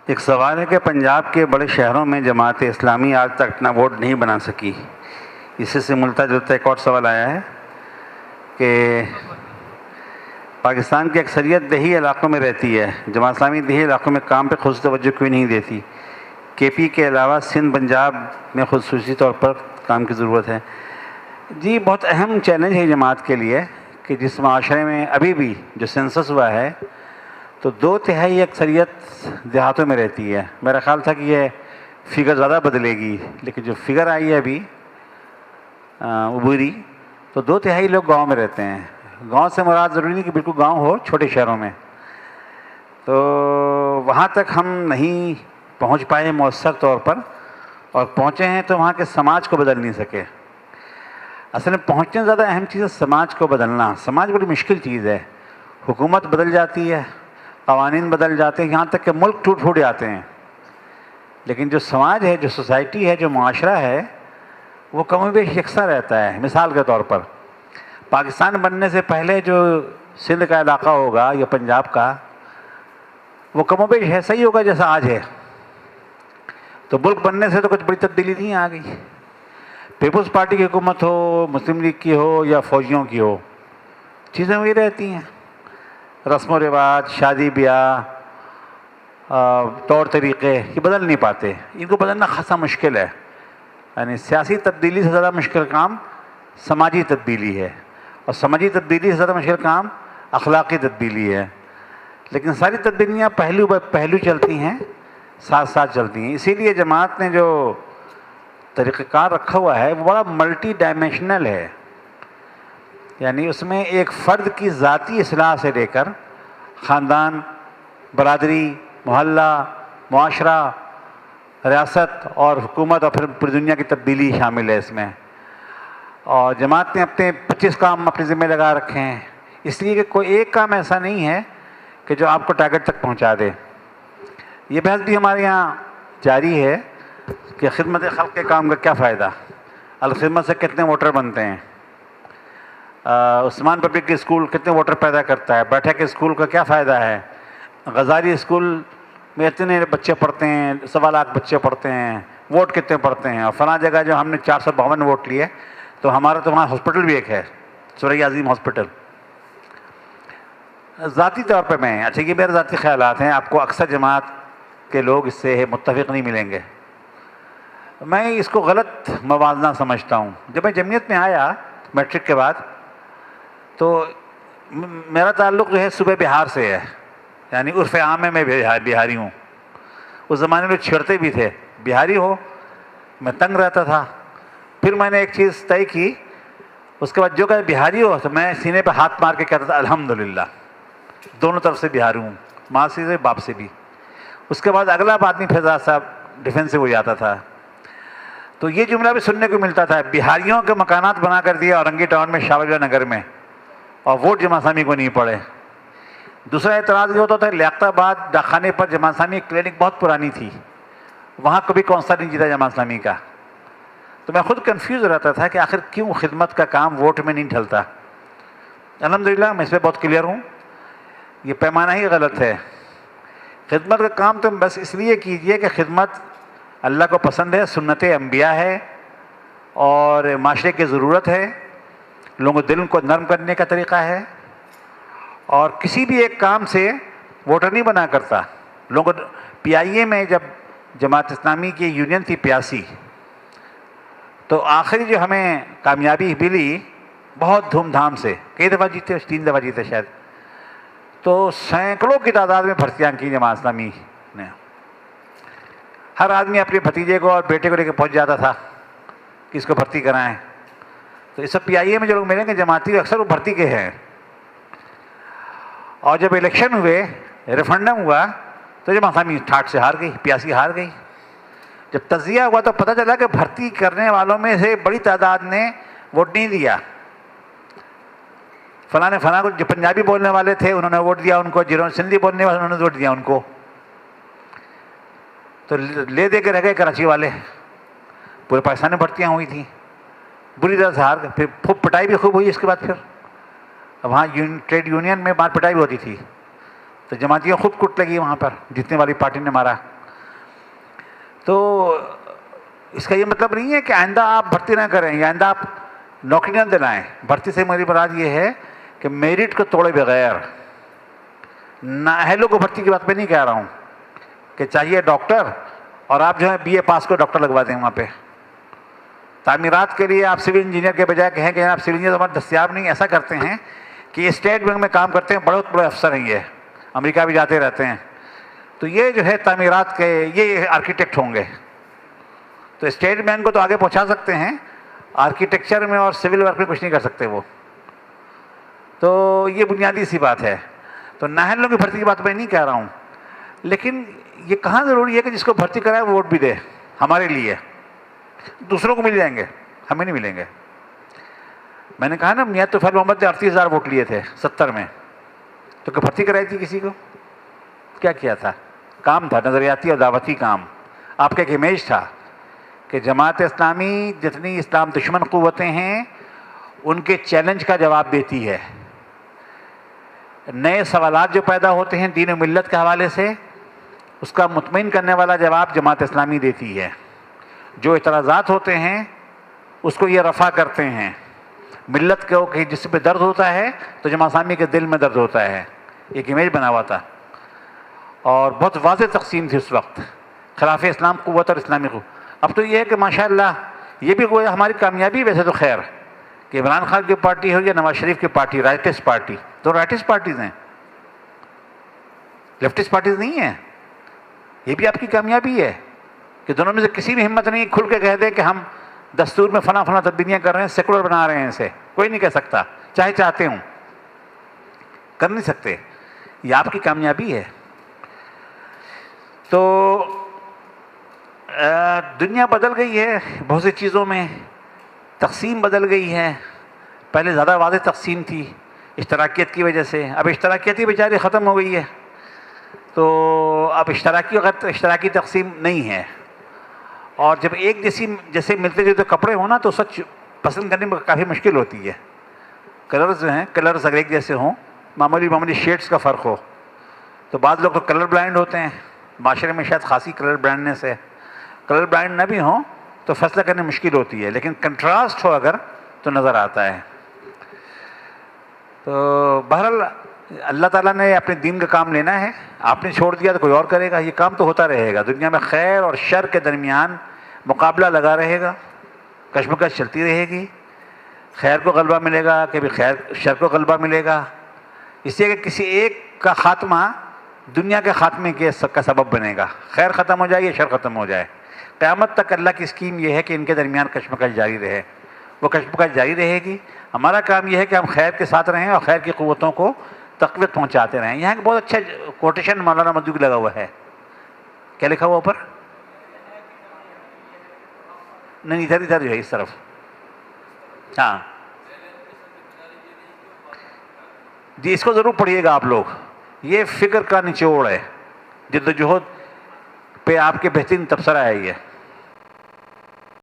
ایک سوال ہے کہ پنجاب کے بڑے شہروں میں جماعت اسلامی آج تک اپنا ووٹ نہیں بنا سکی. اسی سے ملتا جلتا ایک اور سوال آیا ہے کہ پاکستان کی اکثریت دیہی علاقوں میں رہتی ہے، جماعت اسلامی دیہی علاقوں میں کام پہ خصوصی توجہ کیوں نہیں دیتی؟ کے پی کے علاوہ سندھ پنجاب میں خصوصی طور پر کام کی ضرورت ہے. جی بہت اہم چیلنج ہے جماعت کے لیے کہ جس معاشرے میں ابھی بھی جو سینسس ہوا ہے تو 2/3 اکثریت دیہاتوں میں رہتی ہے. میرا خیال تھا کہ یہ فگر زیادہ بدلے گی، لیکن جو فگر آئی ہے ابھی عبوری، تو 2/3 لوگ گاؤں میں رہتے ہیں. گاؤں سے مراد ضروری نہیں کہ بالکل گاؤں ہو، چھوٹے شہروں میں. تو وہاں تک ہم نہیں پہنچ پائے مؤثر طور پر، اور پہنچے ہیں تو وہاں کے سماج کو بدل نہیں سکے. اصل میں پہنچنے زیادہ اہم چیز ہے سماج کو بدلنا. سماج بڑی مشکل چیز ہے. حکومت بدل جاتی ہے، قوانین بدل جاتے ہیں، یہاں تک کہ ملک ٹوٹ پھوٹ جاتے ہیں، لیکن جو سماج ہے، جو سوسائٹی ہے، جو معاشرہ ہے، وہ کم و بیش یکساں رہتا ہے. مثال کے طور پر پاکستان بننے سے پہلے جو سندھ کا علاقہ ہوگا یا پنجاب کا، وہ کم و بیش ایسا ہی ہوگا جیسا آج ہے. تو ملک بننے سے تو کچھ بڑی تبدیلی نہیں آ گئی. پیپلز پارٹی کی حکومت ہو، مسلم لیگ کی ہو یا فوجیوں کی ہو، چیزیں وہی رہتی ہیں. رسم و رواج، شادی بیاہ، طور طریقے، یہ بدل نہیں پاتے. ان کو بدلنا خاصا مشکل ہے. یعنی سیاسی تبدیلی سے زیادہ مشکل کام سماجی تبدیلی ہے، اور سماجی تبدیلی سے زیادہ مشکل کام اخلاقی تبدیلی ہے. لیکن ساری تبدیلیاں پہلو بہ پہلو چلتی ہیں، ساتھ ساتھ چلتی ہیں. اسی لیے جماعت نے جو طریقہ کار رکھا ہوا ہے وہ بڑا ملٹی ڈائمینشنل ہے. یعنی اس میں ایک فرد کی ذاتی اصلاح سے لے کر خاندان، برادری، محلہ، معاشرہ، ریاست اور حکومت اور پھر پوری دنیا کی تبدیلی شامل ہے اس میں. اور جماعت نے اپنے 25 کام اپنے ذمہ لگا رکھے ہیں، اس لیے کہ کوئی ایک کام ایسا نہیں ہے کہ جو آپ کو ٹارگٹ تک پہنچا دے. یہ بحث بھی ہمارے یہاں جاری ہے کہ خدمت خلق کے کام کا کیا فائدہ، الخدمت سے کتنے ووٹر بنتے ہیں، عثمان پبلک اسکول کتنے ووٹر پیدا کرتا ہے، بیٹھک اسکول کا کیا فائدہ ہے، غزالی اسکول میں اتنے بچے پڑھتے ہیں، 1.25 لاکھ بچے پڑھتے ہیں، ووٹ کتنے پڑھتے ہیں. اور فلاں جگہ جو ہم نے 452 ووٹ لیے تو ہمارا تو وہاں ہاسپٹل بھی ایک ہے، سورہ عظیم ہاسپٹل. ذاتی طور پہ میں اچھا یہ میرے ذاتی خیالات ہیں، آپ کو اکثر جماعت کے لوگ اس سے متفق نہیں ملیں گے. میں اس کو غلط موازنہ سمجھتا ہوں. جب میں جمعیت میں آیا میٹرک کے بعد تو میرا تعلق جو ہے صوبہ بہار سے ہے. یعنی عرف عام میں بہاری ہوں. اس زمانے میں چھیڑتے بھی تھے بہاری ہو، میں تنگ رہتا تھا. پھر میں نے ایک چیز طے کی، اس کے بعد جو کہ بہاری ہو تو میں سینے پہ ہاتھ مار کے کہتا تھا الحمدللہ، دونوں طرف سے بہاری ہوں، ماں سے باپ سے بھی. اس کے بعد اگلا آدمی فیضان صاحب ڈیفینسو ہو جاتا تھا. تو یہ جملہ بھی سننے کو ملتا تھا، بہاریوں کے مکانات بنا کر دیا اورنگی ٹاؤن میں، شاہ ولی نگر میں، اور ووٹ جماعت اسلامی کو نہیں پڑے. دوسرا اعتراض یہ ہوتا تھا لیاقت آباد ڈاکخانے پر جماعت اسلامی کلینک بہت پرانی تھی، وہاں کبھی کونسلر نہیں جیتا جماعت اسلامی کا. تو میں خود کنفیوز رہتا تھا کہ آخر کیوں خدمت کا کام ووٹ میں نہیں ڈھلتا. الحمدللہ میں اس پہ بہت کلیئر ہوں، یہ پیمانہ ہی غلط ہے. خدمت کا کام تم بس اس لیے کیجئے کہ خدمت اللہ کو پسند ہے، سنت انبیاء ہے اور معاشرے کی ضرورت ہے، لوگوں کے دل کو نرم کرنے کا طریقہ ہے. اور کسی بھی ایک کام سے ووٹر نہیں بنا کرتا. لوگوں کو پی آئی اے میں جب جماعت اسلامی کی یونین تھی 85، تو آخری جو ہمیں کامیابی ملی بہت دھوم دھام سے، کئی دفعہ جیتے، 3 دفعہ جیتے شاید، تو سینکڑوں کی تعداد میں بھرتیاں کی جماعت اسلامی نے. ہر آدمی اپنے بھتیجے کو اور بیٹے کو لے کے پہنچ جاتا تھا کہ اس کو بھرتی کرائیں. تو اس وقت پی آئی اے میں جو لوگ ملیں گے جماعتی اکثر وہ بھرتی کے ہیں. اور جب الیکشن ہوئے، ریفرنڈم ہوا، تو جماعت اسلامی ٹھاٹ سے ہار گئی، 85 ہار گئی. جب تجزیہ ہوا تو پتہ چلا کہ بھرتی کرنے والوں میں سے بڑی تعداد نے ووٹ نہیں دیا. فلاں نے فلاں کو، جو پنجابی بولنے والے تھے انہوں نے ووٹ دیا ان کو، جنہوں نے سندھی بولنے والے انہوں نے ووٹ دیا ان کو. تو لے دے کے رہ گئے کراچی والے. پورے پاکستان میں بھرتیاں ہوئی تھیں، بری طرح سے ہار گئے. پھر خوب پٹائی بھی خوب ہوئی اس کے بعد. پھر وہاں ٹریڈ یونین میں مار پٹائی بھی ہوتی تھی، تو جماعتیوں خوب کٹ لگی وہاں پر، جتنے والی پارٹی نے مارا. تو اس کا یہ مطلب نہیں ہے کہ آئندہ آپ بھرتی نہ کریں یا آئندہ آپ نوکری نہ دلائیں. بھرتی سے میری مراد یہ ہے کہ میرٹ کو توڑے بغیر, نااہلوں کو بھرتی کی بات میں نہیں کہہ رہا ہوں کہ چاہیے ڈاکٹر اور آپ جو ہے بی اے پاس کو ڈاکٹر لگوا دیں وہاں پہ. تعمیرات کے لیے آپ سول انجینئر کے بجائے کہیں کہ آپ سول انجینئر ہمارے دستیاب نہیں. ایسا کرتے ہیں کہ یہ اسٹیٹ بینک میں کام کرتے ہیں, بڑے بڑے افسر ہیں, یہ امریکہ بھی جاتے رہتے ہیں, تو یہ جو ہے تعمیرات کے یہ آرکیٹیکٹ ہوں گے, تو اسٹیٹ بینک کو تو آگے پہنچا سکتے ہیں, آرکیٹیکچر میں اور سول ورک میں کچھ نہیں کر سکتے وہ. تو یہ بنیادی سی بات ہے. تو نااہلوں کی بھرتی کی بات میں نہیں کہہ رہا ہوں, لیکن یہ کہاں ضروری ہے کہ جس کو بھرتی کرائے وہ ووٹ بھی دے ہمارے لیے. دوسروں کو مل جائیں گے, ہمیں نہیں ملیں گے. میں نے کہا نا میاں طفیل محمد نے 38,000 ووٹ لیے تھے 70 میں, تو کہ بھرتی کرائی تھی کسی کو؟ کیا کیا تھا؟ کام تھا نظریاتی اور دعوتی کام. آپ کا ایک امیج تھا کہ جماعت اسلامی جتنی اسلام دشمن قوتیں ہیں ان کے چیلنج کا جواب دیتی ہے. نئے سوالات جو پیدا ہوتے ہیں دین و ملت کے حوالے سے, اس کا مطمئن کرنے والا جواب جماعت اسلامی دیتی ہے. جو اعتراضات ہوتے ہیں اس کو یہ رفع کرتے ہیں. ملت کو کہ جس پہ درد ہوتا ہے تو جماعت اسلامی کے دل میں درد ہوتا ہے. ایک امیج بنا ہوا تھا اور بہت واضح تقسیم تھی اس وقت, خلاف اسلام قوت اور اسلامی قوت. اب تو یہ ہے کہ ماشاءاللہ یہ بھی کوئی ہماری کامیابی ویسے تو خیر کہ عمران خان کی پارٹی ہو یا نواز شریف کی پارٹی, رائٹسٹ پارٹی, تو رائٹسٹ پارٹیز ہیں, لیفٹسٹ پارٹیز نہیں ہیں. یہ بھی آپ کی کامیابی ہے کہ دونوں میں سے کسی بھی ہمت نہیں کھل کے کہہ دیں کہ ہم دستور میں فلاں فلاں تبدیلیاں کر رہے ہیں, سیکولر بنا رہے ہیں. اسے کوئی نہیں کہہ سکتا, چاہے چاہتے ہوں کر نہیں سکتے. یہ آپ کی کامیابی ہے. تو دنیا بدل گئی ہے بہت سی چیزوں میں, تقسیم بدل گئی ہے. پہلے زیادہ واضح تقسیم تھی اشتراکیت کی وجہ سے, اب اشتراکیت ہی بیچاری ختم ہو گئی ہے. تو اب اشتراکی تقسیم نہیں ہے. اور جب ایک جیسے ملتے جلتے کپڑے ہوں نا تو سچ پسند کرنے میں کافی مشکل ہوتی ہے. کلرز جو ہیں کلرز اگر ایک جیسے ہوں, معمولی شیڈز کا فرق ہو, تو بعض لوگ تو کلر بلائنڈ ہوتے ہیں. معاشرے میں شاید خاصی کلر بلائنڈنس ہے. کلر بلائنڈ نہ بھی ہوں تو فیصلہ کرنے مشکل ہوتی ہے, لیکن کنٹراسٹ ہو اگر تو نظر آتا ہے. تو بہرحال اللہ تعالیٰ نے اپنے دین کا کام لینا ہے, آپ نے چھوڑ دیا تو کوئی اور کرے گا. یہ کام تو ہوتا رہے گا. دنیا میں خیر اور شر کے درمیان مقابلہ لگا رہے گا, کشمکش چلتی رہے گی. خیر کو غلبہ ملے گا, کبھی شر کو غلبہ ملے گا. اس لیے کہ کسی ایک کا خاتمہ دنیا کے خاتمے کا سبب بنے گا. خیر ختم ہو جائے یا شر ختم ہو جائے, قیامت تک اللہ کی اسکیم یہ ہے کہ ان کے درمیان کشمکش جاری رہے. وہ کشمکش جاری رہے گی. ہمارا کام یہ ہے کہ ہم خیر کے ساتھ رہیں اور خیر کی قوتوں کو تقویت پہنچاتے رہیں. یہاں بہت اچھا کوٹیشن مولانا مدعو کی لگا ہوا ہے. کیا لکھا ہوا اوپر؟ نہیں, ادھر جو ہے اس طرف. ہاں جی, اس کو ضرور پڑھیے گا آپ لوگ. یہ فکر کا نچوڑ ہے, جدوجہد پہ آپ کے بہترین تبصرہ ہے یہ.